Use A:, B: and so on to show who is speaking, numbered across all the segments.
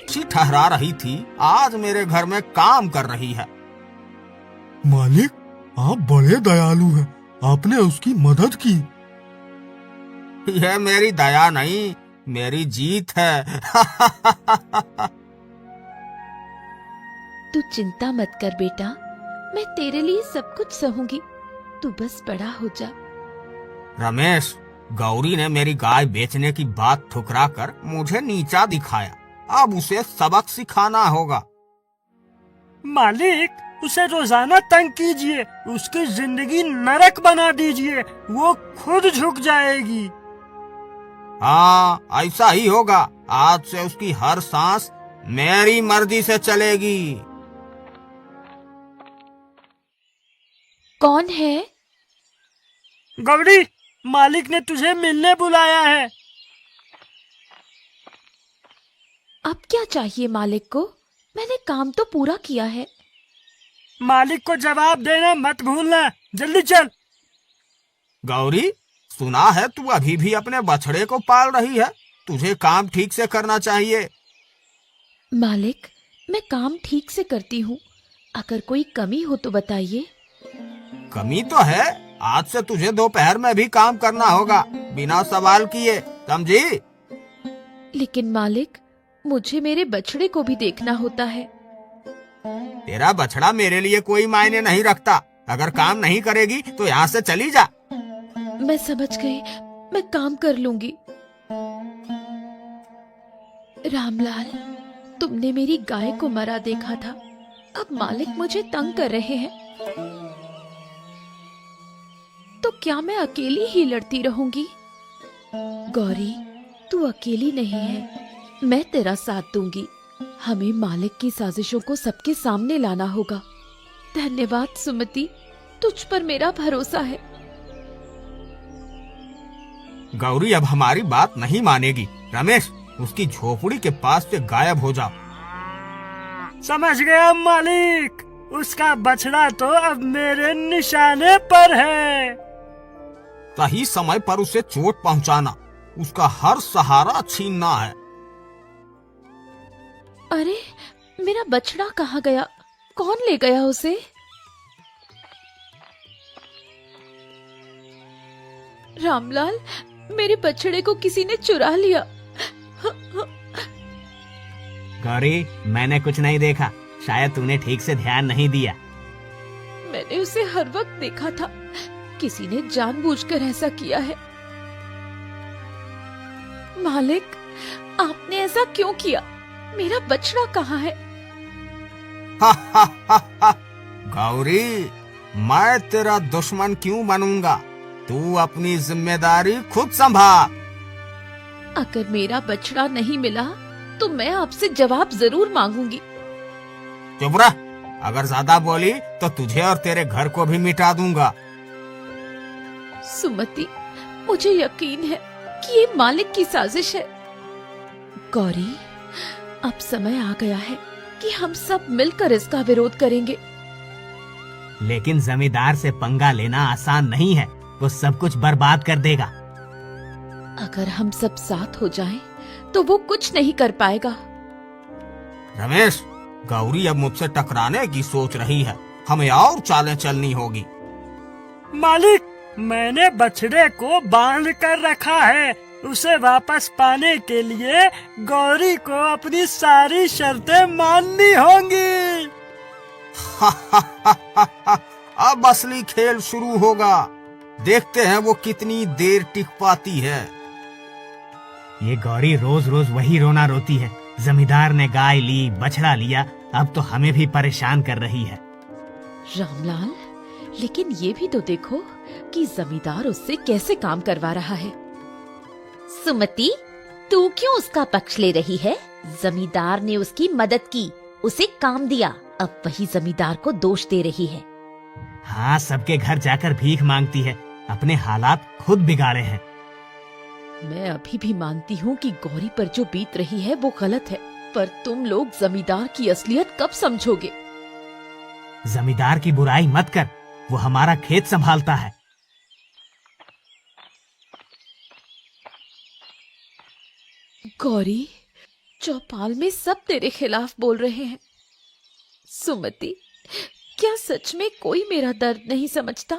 A: अच्छी ठहरा रही थी, आज मेरे घर में काम कर रही है।
B: मालिक, आप बड़े दयालु हैं, आपने उसकी मदद की।
A: यह मेरी दया नहीं, मेरी जीत है।
C: तू चिंता मत कर बेटा, मैं तेरे लिए सब कुछ सहूंगी, तू बस बड़ा हो जा।
A: रमेश, गौरी ने मेरी गाय बेचने की बात ठुकरा कर मुझे नीचा दिखाया, अब उसे सबक सिखाना होगा।
D: मालिक, उसे रोजाना तंग कीजिए, उसकी जिंदगी नरक बना दीजिए, वो खुद झुक जाएगी।
A: हाँ, ऐसा ही होगा। आज से उसकी हर सांस मेरी मर्जी से चलेगी।
C: कौन है?
D: गौरी, मालिक ने तुझे मिलने बुलाया है।
C: अब क्या चाहिए मालिक को? मैंने काम तो पूरा किया है।
D: मालिक को जवाब देना मत भूलना, जल्दी चल।
A: गौरी, सुना है तू अभी भी अपने बछड़े को पाल रही है, तुझे काम ठीक से करना चाहिए।
C: मालिक, मैं काम ठीक से करती हूँ, अगर कोई कमी हो तो बताइए।
A: कमी तो है, आज से तुझे दोपहर में भी काम करना होगा, बिना सवाल किए, समझी?
C: लेकिन मालिक, मुझे मेरे बछड़े को भी देखना होता है।
A: तेरा बछड़ा मेरे लिए कोई मायने नहीं रखता, अगर काम नहीं करेगी तो यहाँ से चली जा।
C: मैं समझ गई, मैं काम कर लूंगी। रामलाल, तुमने मेरी गाय को मरा देखा था, अब मालिक मुझे तंग कर रहे हैं, तो क्या मैं अकेली ही लड़ती रहूंगी? गौरी, तू अकेली नहीं है, मैं तेरा साथ दूंगी। हमें मालिक की साजिशों को सबके सामने लाना होगा। धन्यवाद सुमति, तुझ पर मेरा भरोसा है।
A: गौरी अब हमारी बात नहीं मानेगी। रमेश, उसकी झोपड़ी के पास से गायब हो जाओ।
D: समझ गया मालिक, उसका बछड़ा तो अब मेरे निशाने पर है।
A: सही समय पर उसे चोट पहुंचाना, उसका हर सहारा छीनना है।
C: अरे, मेरा बछड़ा कहाँ गया? कौन ले गया उसे? रामलाल, मेरे बछड़े को किसी ने चुरा लिया।
A: गौरी, मैंने कुछ नहीं देखा, शायद तूने ठीक से ध्यान नहीं दिया।
C: मैंने उसे हर वक्त देखा था, किसी ने जानबूझकर ऐसा किया है। मालिक, आपने ऐसा क्यों किया? मेरा बछड़ा कहाँ है?
A: गौरी, मैं तेरा दुश्मन क्यों बनूंगा? तू अपनी जिम्मेदारी खुद संभाल।
C: अगर मेरा बछड़ा नहीं मिला तो मैं आपसे जवाब जरूर मांगूंगी।
A: चुप रह, अगर ज्यादा बोली तो तुझे और तेरे घर को भी मिटा दूंगा।
C: सुमति, मुझे यकीन है कि ये मालिक की साजिश है। गौरी, अब समय आ गया है कि हम सब मिलकर इसका विरोध करेंगे।
A: लेकिन जमींदार से पंगा लेना आसान नहीं है, वो सब कुछ बर्बाद कर देगा।
C: अगर हम सब साथ हो जाएं, तो वो कुछ नहीं कर पाएगा।
A: रमेश, गौरी अब मुझसे टकराने की सोच रही है, हमें और चालें चलनी होगी।
D: मालिक, मैंने बछड़े को बांध कर रखा है, उसे वापस पाने के लिए गौरी को अपनी सारी शर्तें माननी होंगी।
A: अब असली खेल शुरू होगा, देखते हैं वो कितनी देर टिक पाती है। ये गौरी रोज रोज वही रोना रोती है। जमींदार ने गाय ली, बछड़ा लिया, अब तो हमें भी परेशान कर रही है।
C: रामलाल, लेकिन ये भी तो देखो कि जमींदार उससे कैसे काम करवा रहा है। सुमति, तू क्यों उसका पक्ष ले रही है? जमींदार ने उसकी मदद की, उसे काम दिया, अब वही जमींदार को दोष दे रही है।
A: हाँ, सबके घर जाकर भीख मांगती है, अपने हालात खुद बिगाड़े हैं।
C: मैं अभी भी मानती हूँ कि गौरी पर जो बीत रही है वो गलत है, पर तुम लोग जमींदार की असलियत कब समझोगे?
A: जमींदार की बुराई मत कर, वो हमारा खेत संभालता है।
C: गौरी, चौपाल में सब तेरे खिलाफ बोल रहे हैं। सुमति, क्या सच में कोई मेरा दर्द नहीं समझता?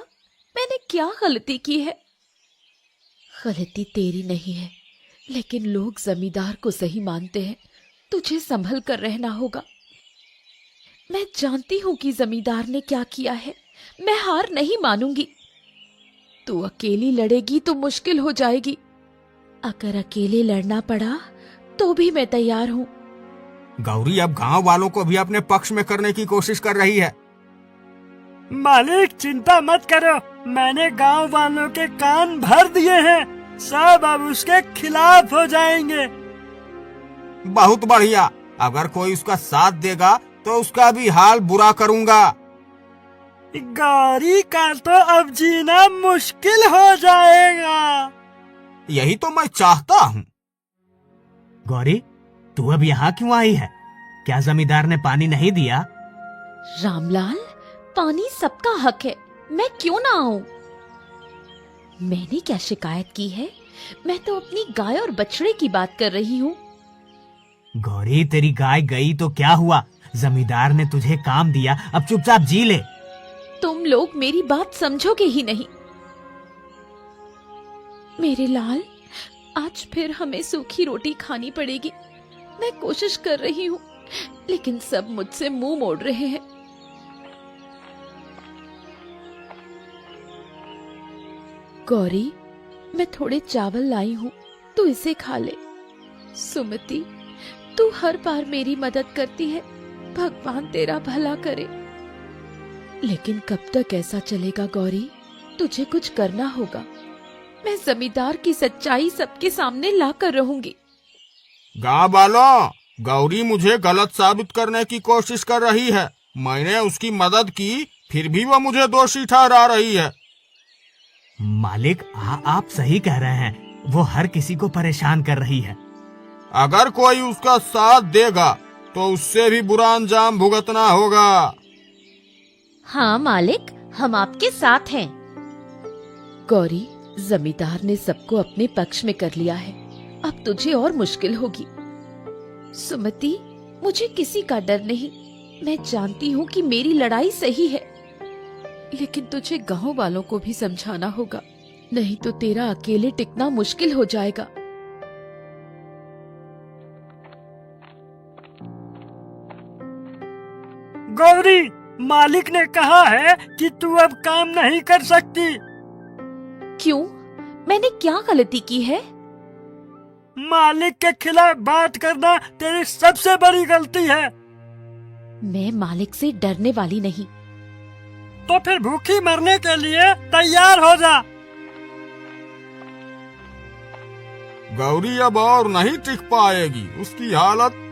C: मैंने क्या गलती की है? गलती तेरी नहीं है, लेकिन लोग जमींदार को सही मानते हैं। तुझे संभल कर रहना होगा। मैं जानती हूं कि जमींदार ने क्या किया है। मैं हार नहीं मानूंगी। तू अकेली लड़ेगी तो मुश्किल हो जाएगी। अगर अकेले लड़ना पड़ा तो भी मैं तैयार हूं।
A: गौरी अब गांव वालों को भी अपने पक्ष में करने की कोशिश कर रही है।
D: मालिक चिंता मत करो, मैंने गांव वालों के कान भर दिए हैं। सब अब उसके खिलाफ हो जाएंगे।
A: बहुत बढ़िया। अगर कोई उसका साथ देगा तो उसका भी हाल बुरा करूंगा।
D: गौरी का तो अब जीना मुश्किल हो जाएगा।
A: यही तो मैं चाहता हूँ। गौरी, तू अब यहाँ क्यों आई है? क्या जमींदार ने पानी नहीं दिया?
C: रामलाल, पानी सबका हक है, मैं क्यों ना आऊं? मैंने क्या शिकायत की है? मैं तो अपनी गाय और बछड़े की बात कर रही हूँ।
A: गौरी, तेरी गाय गई तो क्या हुआ? जमींदार ने तुझे काम दिया, अब चुपचाप जी ले।
C: तुम लोग मेरी बात समझोगे ही नहीं। मेरे लाल, आज फिर हमें सूखी रोटी खानी पड़ेगी। मैं कोशिश कर रही हूँ, लेकिन सब मुझसे मुंह मोड़ रहे हैं। गौरी, मैं थोड़े चावल लाई हूँ, तू इसे खा ले। सुमति, तू हर बार मेरी मदद करती है, भगवान तेरा भला करे। लेकिन कब तक ऐसा चलेगा गौरी? तुझे कुछ करना होगा। मैं जमींदार की सच्चाई सबके सामने लाकर रहूंगी।
A: गाँव वालों, गौरी मुझे गलत साबित करने की कोशिश कर रही है। मैंने उसकी मदद की, फिर भी वो मुझे दोषी ठहरा रही है। मालिक, आप सही कह रहे हैं। वो हर किसी को परेशान कर रही है। अगर कोई उसका साथ देगा तो उससे भी बुरा अंजाम भुगतना होगा।
C: हाँ मालिक, हम आपके साथ हैं। गौरी, जमींदार ने सबको अपने पक्ष में कर लिया है। अब तुझे और मुश्किल होगी। सुमति, मुझे किसी का डर नहीं। मैं जानती हूँ कि मेरी लड़ाई सही है, लेकिन तुझे गांव वालों को भी समझाना होगा, नहीं तो तेरा अकेले टिकना मुश्किल हो जाएगा।
D: गौरी, मालिक ने कहा है कि तू अब काम नहीं कर सकती।
C: क्यों? मैंने क्या गलती की है?
D: मालिक के खिलाफ बात करना तेरी सबसे बड़ी गलती है।
C: मैं मालिक से डरने वाली नहीं।
D: तो फिर भूखी मरने के लिए तैयार हो जा।
A: गौरी अब और नहीं टिक पाएगी। उसकी हालत